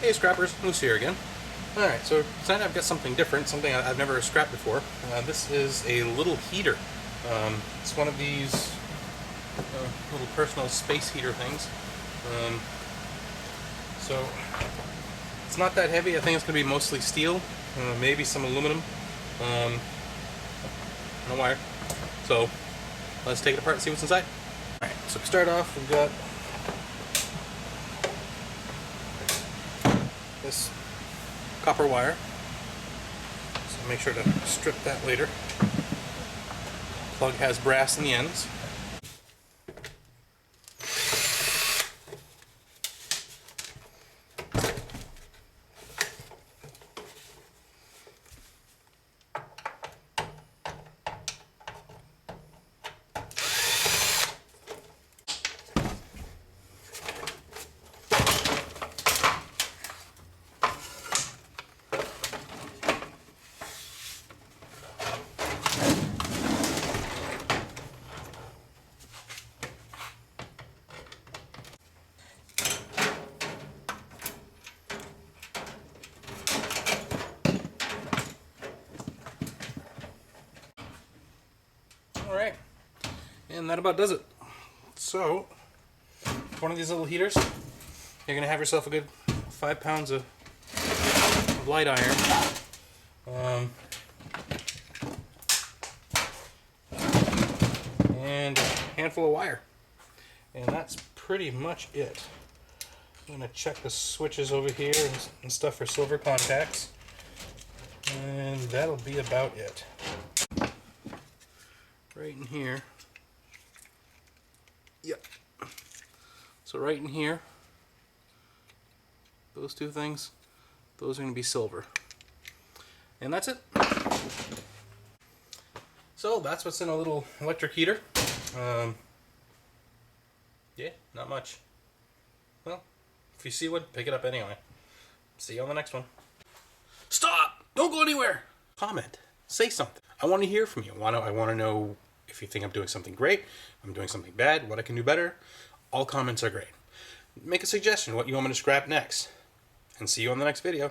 Hey scrappers, Moose here again. Alright, so tonight I've got something different, something I've never scrapped before. This is a little heater. It's one of these little personal space heater things. So it's not that heavy. I think it's going to be mostly steel, maybe some aluminum, no wire. So let's take it apart and see what's inside. Alright, so to start off, we've got this copper wire, so make sure to strip that later. Plug has brass in the ends. Alright, and that about does it. So, one of these little heaters, you're going to have yourself a good 5 pounds of light iron, and a handful of wire. And that's pretty much it. I'm going to check the switches over here and stuff for silver contacts. And that'll be about it. Right in here. Yep. So right in here, those two things, those are going to be silver. And that's it. So that's what's in a little electric heater. Yeah, not much. Well, if you see one, pick it up anyway. See you on the next one. Stop! Don't go anywhere! Comment. Say something. I want to hear from you. I want to know if you think I'm doing something great, I'm doing something bad, what I can do better. All comments are great. Make a suggestion what you want me to scrap next. And see you on the next video.